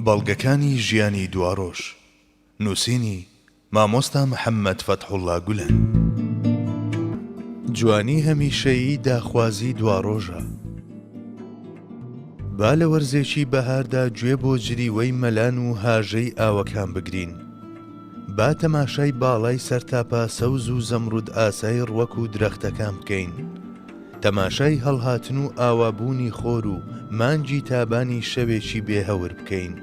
بەڵگەکانی ژیانی دواڕۆژ نووسینی مامۆستا محەممەد فەتحوڵڵا گولەن. جوانی هەمیشەیی داخوازی دواڕۆژە. با لە وەرزێکی بەهاردا گوێ بۆ جریوەی مەلان و هاژەی ئاوەکان بگرین. با تەماشای باڵای سەرتاپا سەوز و زەمرود ئاسای ڕوەک و درەختەکان بکەین. تەماشای هەڵهاتن و ئاوابوونی خۆر و مانگی تابانی شەوێکی بێهەور بکەین.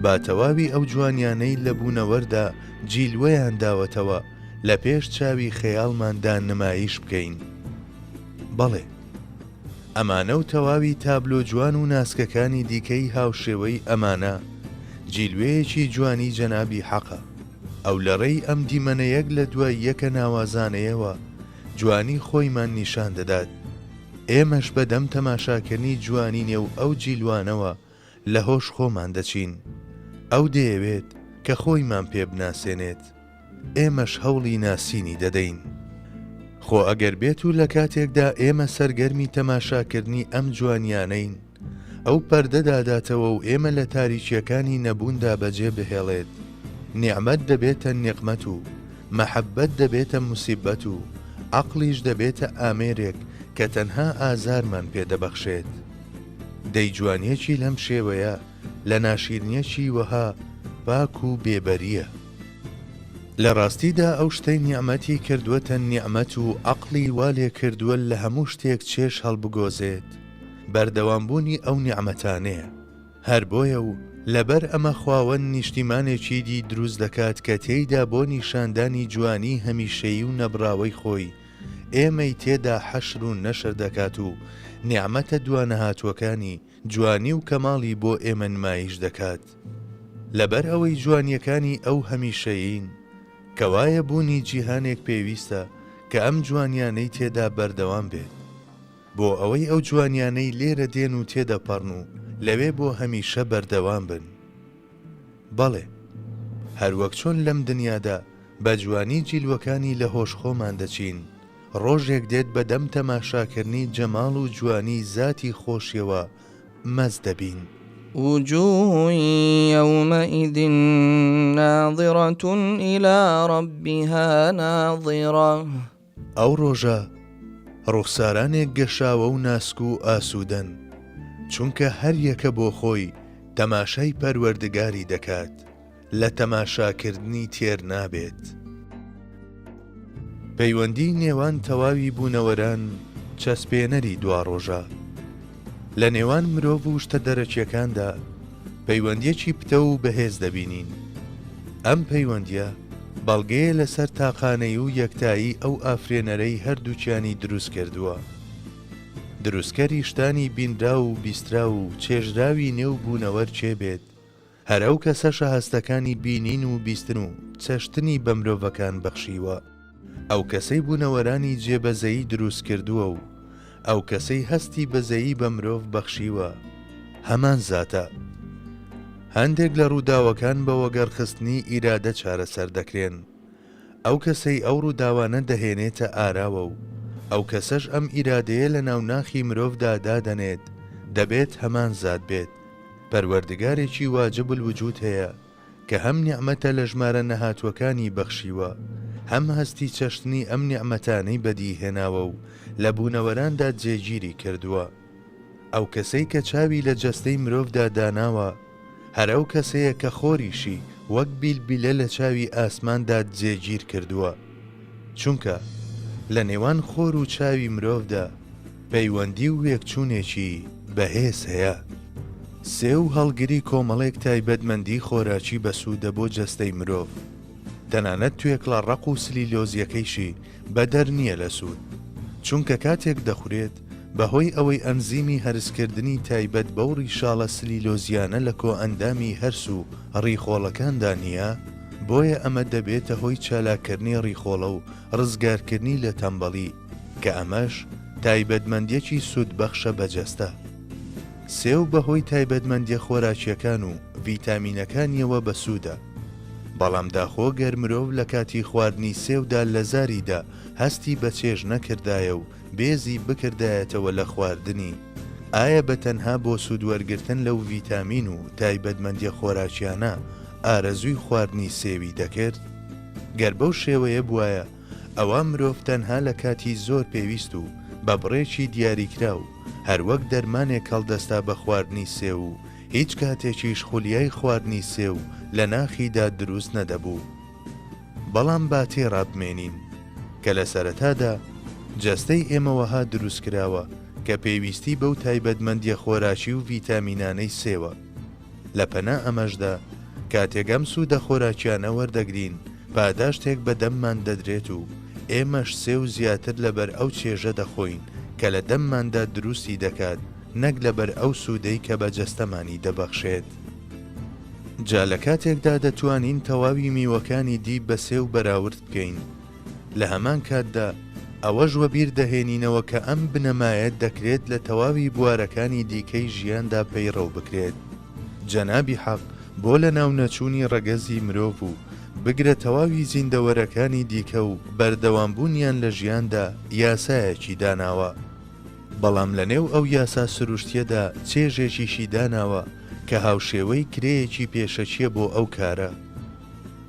با تەواوی ئەو جوانیانەی لە بوونەوەردا جیلوەیان داوەتەوە لە پێش چاوی خەیاڵماندا نمایش بکەین. بەڵێ، ئەمانە و تەواوی تابلۆ جوان و ناسکەکانی دیکەی هاوشێوەی ئەمانە جیلوەیەکی جوانی جەنابی حەقە. ئەو لەڕێی ئەم دیمەنەیەک لە دوای یەکە ناوازانەیەوە جوانی خۆیمان نیشان دەدات. ئێمەش بەدەم تەماشاکردنی جوانی نێو ئەو جیلوانەوە لە هۆش خۆمان دەچین. ئەو دەیەوێت کە خۆیمان پێ بناسێنێت، ئێمەش هەوڵی ناسینی دەدەین. خۆ ئەگەر بێت و لە کاتێکدا ئێمە سەرگەرمی تەماشاکردنی ئەم جوانیانەین، ئەو پەردەداداتەوە و ئێمە لە تاریکیەکانی نەبووندا بەجێ بهێڵێت، نیعمەت دەبێتە نیقمەت و مەحەبەت دەبێتە موسیبەت و عەقڵیش دەبێتە ئامێرێک کە تەنها ئازارمان پێدەبەخشێت. دەی جوانیەکی لەم شێوەیە لە ناشیرنیەکی وەها پاک و بێبەریە. لە ڕاستیدا ئەو شتەی نیعمەتی کردووەتە نیعمەت و عەقڵی وا لێ کردووە لە هەموو شتێک چێش هەڵبگۆزێت. بەردەوامبوونی ئەو نیعمەتانەیە. هەر بۆیە و لەبەر ئەمە خواوەند نیشتیمانێکی دی دروست دەکات کە تێیدا بۆ نیشاندانی جوانی هەمیشەیی و نەبراوەی خۆی ئێمەی تێدا حەشر و نەشر دەکات و نیعمەتە دوانەهاتووەکانی جوانی و کەماڵی بۆ ئێمە نمایش دەکات. لەبەر ئەوەی جوانیەکانی ئەو هەمیشەیین کەوایە بوونی جیهانێک پێویستە کە ئەم جوانیانەی تێدا بەردەوام بێت. بۆ ئەوەی ئەو جوانیانەی لێرە دێن و تێدەپەڕن و لەوێ بۆ هەمیشە بەردەوام بن. بەڵێ، هەروەک چۆن لەم دنیادا بە جوانی جیلوەکانی لە هۆش خۆمان دەچین، ڕۆژێک دێت بەدەم تەماشاکردنی جەماڵ و جوانی ذاتی خۆشیەوە مەز دەبین. وجوه يومئذ ناظرة إلى ربها ناظرة. ئەو ڕۆژە ڕوخسارانێک گەشاوە و ناسک و ئاسوودەن، چونکە هەر یەکە بۆ خۆی تەماشای پەروەردگاری دەکات، لە تەماشاکردنی تێر نابێت. پەیوەندی نێوان تەواوی بوونەوەران چەسپێنەری دواڕۆژە. لە نێوان مرۆڤ و شتە دەرەکیەکاندا پەیوەندیەکی پتە و بەهێز دەبینین. ئەم پەیوەندیە بەڵگەیە لەسەر تاقانەی و یەکتایی ئەو ئافرێنەرەی هەردووچیانی دروست کردووە. دروستکەری شتانی بینرا و بیسترا و چێژراوی نێو بوونەوەر چێ بێت، هەر ئەو کەسەشە هەستەکانی بینین و بیستن و چەشتنی بە مرۆڤەکان بەخشیوە. ئەو کەسەی بوونەوەرانی جێبەزەیی دروست کردووە و ئەو کەسەی هەستی بەزەیی بە مرۆڤ بەخشیوە هەمان زاتە. هەندێک لە ڕووداوەکان بە وەگەڕخستنی ئیرادە چارەسەر دەکرێن. ئەو کەسەی ئەو ڕووداوانە دەهێنێتە ئاراوە و ئەو کەسەش ئەم ئیرادەیە لە ناوناخی مرۆڤدا دادەنێت، دەبێت هەمان زات بێت. پەروەردگارێکی واجب الوجود هەیە کە هەم نیعمەتە لە ژمارە نەهاتووەکانی بەخشیوە، هەم هەستی چەشتنی ئەم نیعمەتانەی بەدیهێناوە و لە بوونەوەراندا جێگیری کردووە. ئەو کەسەی کە چاوی لە جەستەی مرۆڤدا داناوە، هەر ئەو کەسەیە کە خۆریشی وەک بیلبیلە لە چاوی ئاسماندا جێگیر کردووە، چونکە لە نێوان خۆر و چاوی مرۆڤدا پەیوەندی و یەکچوونێکی بەهێز هەیە. سێ و هەڵگری کۆمەڵێک تایبەتمەندی خۆراکی بەسوودە بۆ جەستەی مرۆڤ، تەنانەت توێک لە ڕق و سلیلۆزیەکەیشی بەدەر نییە لە سوود، چونکە کاتێک دەخورێت بەهۆی ئەوەی ئەنزیمی هەرسکردنی تایبەت بەو ڕیشاڵە سلیلۆزیانە لە کۆئەندامی هەرس و ڕیخۆڵەکاندا نییە، بۆیە ئەمە دەبێتە هۆی چالاکردنی ڕیخۆڵە و ڕزگارکردنی لە تەمبەڵی، کە ئەمەش تایبەتمەندیەکی سوودبەخشە بەجەستە. سێ و بەهۆی تایبەتمەندیە خۆراکیەکان و ڤیتامینەکانیەوە بەسوودە. بەڵام داخۆ گەر مرۆڤ لە کاتی خواردنی سێودا لە زاریدا هەستی بە چێژ نەکردایە و بێزی بکردایەتەوە لە خواردنی، ئایا بە تەنها بۆ سوودوەرگرتن لەو ڤیتامین و تایبەتمەندیە خۆراکیانە ئارەزووی خواردنی سێوی دەکرد؟ گەر بەو شێوەیە بوایە ئەوە مرۆڤ تەنها لە کاتی زۆر پێویست و بە بڕێکی دیاریکرا و هەروەک دەرمانێک هەڵدەستا بە خواردنی سێو و هیچ کاتێکیش خولیای خواردنی سێو لە ناخیدا دروست نەدەبوو. بەڵام با تێڕابمێنین کە لە سەرەتادا جەستەی ئێمەوەها دروستکراوە کە پێویستی بەو تایبەتمەندیە خۆراکی و ڤیتامینانەی سێوە. لە پەنا ئەمەشدا کاتێک ئەم سوودە خۆراکیانە وەردەگرین پاداشتێک بە دەممان دەدرێت و ئێمەش سێو زیاتر لەبەر ئەو چێژە دەخۆین کە لە دەمماندا دروستی دەکات نەک لەبەر ئەو سوودەی کە بە جەستەمانی دەبەخشێت. جا لە کاتێکدا دەتوانین تەواوی میوەکانی دی بە سێو بەراورد بکەین. لە هەمان کاتدا ئەوەش وەبیر دەهێنینەوە کە ئەم بنەمایەت دەکرێت لە تەواوی بوارەکانی دیکەی ژیاندا پەیڕەو بکرێت. جەنابی حەق بۆ لە ناو نەچوونی ڕەگەزی مرۆڤ و بگرە تەواوی زیندەوەرەکانی دیکە و بەردەوامبوونیان لە ژیاندا یاسایەکی داناوە. بەڵام لە نێو ئەو یاسا سروشتیەدا چێژێکیشی داناوە کە هاوشێوەی کرێیەکی پێشەچیە بۆ ئەو کارە.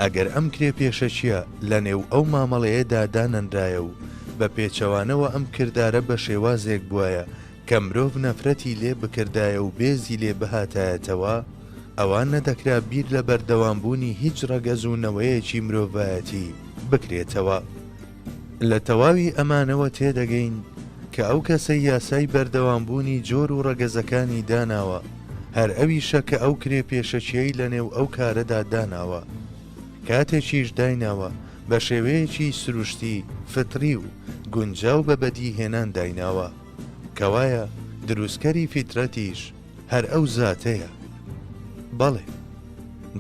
ئەگەر ئەم کرێ پێشەچیە لە نێو ئەو مامەڵەیەدا دانەنرایە و بە پێچەوانەوە ئەم کردارە بە شێوازێک بووایە کە مرۆڤ نەفرەتی لێ بکردایە و بێزی لێ بهاتایەتەوە، ئەوان نەدەکرا بیر لە بەردەوامبوونی هیچ ڕەگەزوونەوەیەکی مرۆڤایەتی بکرێتەوە. لە تەواوی ئەمانەوە تێدەگەین کە ئەو کەسەی یاسای بەردەوامبوونی جۆر و ڕەگەزەکانی داناوە هەر ئەویشە کە ئەو کرێ پێشەچیەی لە نێو ئەو کارەدا داناوە. کاتێکیش دایناوە بە شێوەیەکی سروشتی فتری و گونجاو بە بەدیهێنان دایناوە کەوایە دروستکەری فیترەتیش هەر ئەو زاتەیە. بەڵێ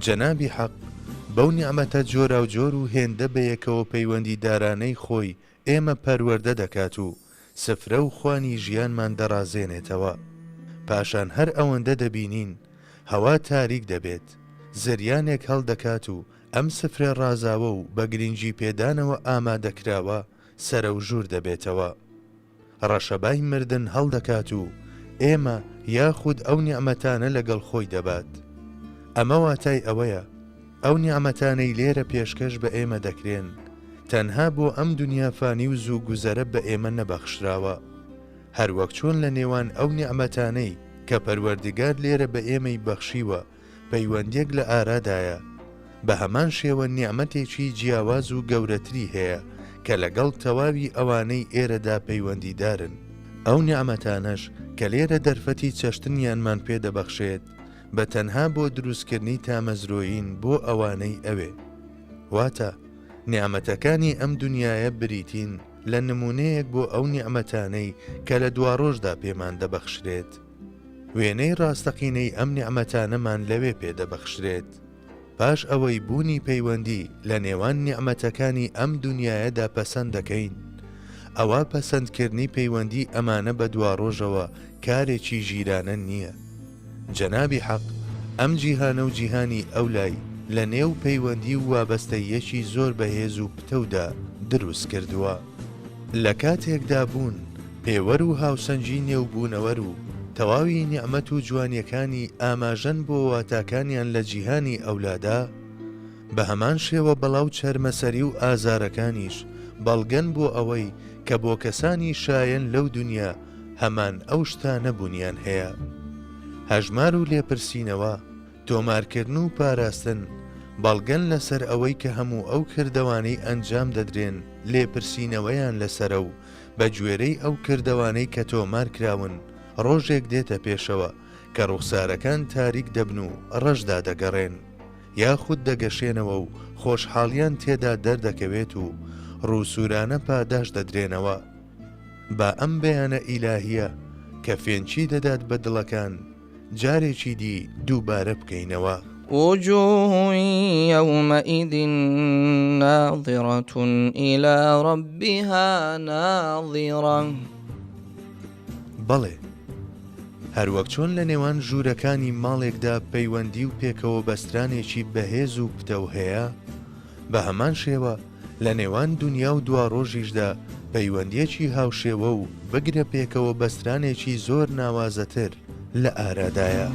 جەنابی حەق بەو نیعمەتە جۆرا و جۆر و هێندە بەیەکەوە پەیوەندی دارانەی خۆی ئێمە پەروەردە دەکات و سفرە و خوانی ژیانمان دەڕازێنێتەوە. پاشان هەر ئەوەندە دەبینین هەوا تاریک دەبێت، زریانێک هەڵدەکات و ئەم سفرە ڕازاوە و بە گرنگی پێدانەوە ئامادەکراوە سەرە و ژوور دەبێتەوە. ڕەشەبای مردن هەڵدەکات و ئێمە یاخود ئەو نیعمەتانە لەگەڵ خۆی دەبات. ئەمە واتای ئەوەیە ئەو نیعمەتانەی لێرە پێشکەش بە ئێمە دەکرێن تەنها بۆ ئەم دنیا فانی و زوو گوزەرە بە ئێمە نەبەخشراوە، هەروەک چۆن لە نێوان ئەو نیعمەتانەی کە پەروەردگار لێرە بە ئێمەی بەخشیوە پەیوەندێک لە ئارادایە، بە هەمان شێوە نیعمەتێکی جیاواز و گەورەتری هەیە کە لەگەڵ تەواوی ئەوانەی ئێرەدا پەیوەندیدارن. ئەو نیعمەتانەش کە لێرە دەرفەتی چەشتنیانمان پێدەبەخشێت بە تەنها بۆ دروستکردنی تامەزرۆیین بۆ ئەوانەی ئەوێ. واتە نیعمەتەکانی ئەم دنیایە بریتین لە نمونەیەک بۆ ئەو نیعمەتانەی کە لە دواڕۆژدا پێمان دەبەخشرێت. وێنەی ڕاستەقینەی ئەم نیعمەتانەمان لەوێ پێدەبەخشرێت. پاش ئەوەی بوونی پەیوەندی لە نێوان نیعمەتەکانی ئەم دنیایەدا پەسەند دەکەین، ئەوە پەسەندکردنی پەیوەندی ئەمانە بە دواڕۆژەوە کارێکی ژیرانە نییە. جەنابی حەق ئەم جیهانە و جیهانی ئەولای لە نێو پەیوەندی و وابەستەیەکی زۆر بەهێز و پتەودا دروست کردووە. لە کاتێکدا بوون پێوەر و هاوسەنجی نێوبوونەوەر و تەواوی نیعمەت و جوانیەکانی ئاماژەن بۆ واتاکانیان لە جیهانی ئەولادا، بە هەمان شێوە بەڵاو چەرمەسەری و ئازارەکانیش بەڵگەن بۆ ئەوەی کە بۆ کەسانی شایەن لەو دنیا هەمان ئەو شتانە بوونیان هەیە. هەژمار و لێپرسینەوە، تۆمارکردن و پاراستن بەڵگەن لەسەر ئەوەی کە هەموو ئەو کردەوانەی ئەنجام دەدرێن لێپرسینەوەیان لەسەرە و بە گوێرەی ئەو کردەوانەی کە تۆمار کراون ڕۆژێک دێتە پێشەوە کە ڕوخسارەکان تاریک دەبن و ڕەشدا دەگەڕێن یاخود دەگەشێنەوە و خۆشحاڵیان تێدا دەردەکەوێت و ڕووسورانە پاداش دەدرێنەوە. با ئەم بەیانە ئیلاهیە کە فێنچی دەدات بە دڵەکان جارێکی دی دووبارە بکەینەوە. وجوه يومئذ ناظرة إلى ربها ناظرة. بەڵێ هەروەک چۆن لە نێوان ژوورەکانی ماڵێکدا پەیوەندی و پێکەوە بەسترانێکی بەهێز و پتەو هەیە، بە هەمان شێوە لە نێوان دنیا و دواڕۆژیشدا پەیوەندیەکی هاوشێوە و بگرە پێکەوە بەسترانێکی زۆر ناوازەتر لە ئارادایە.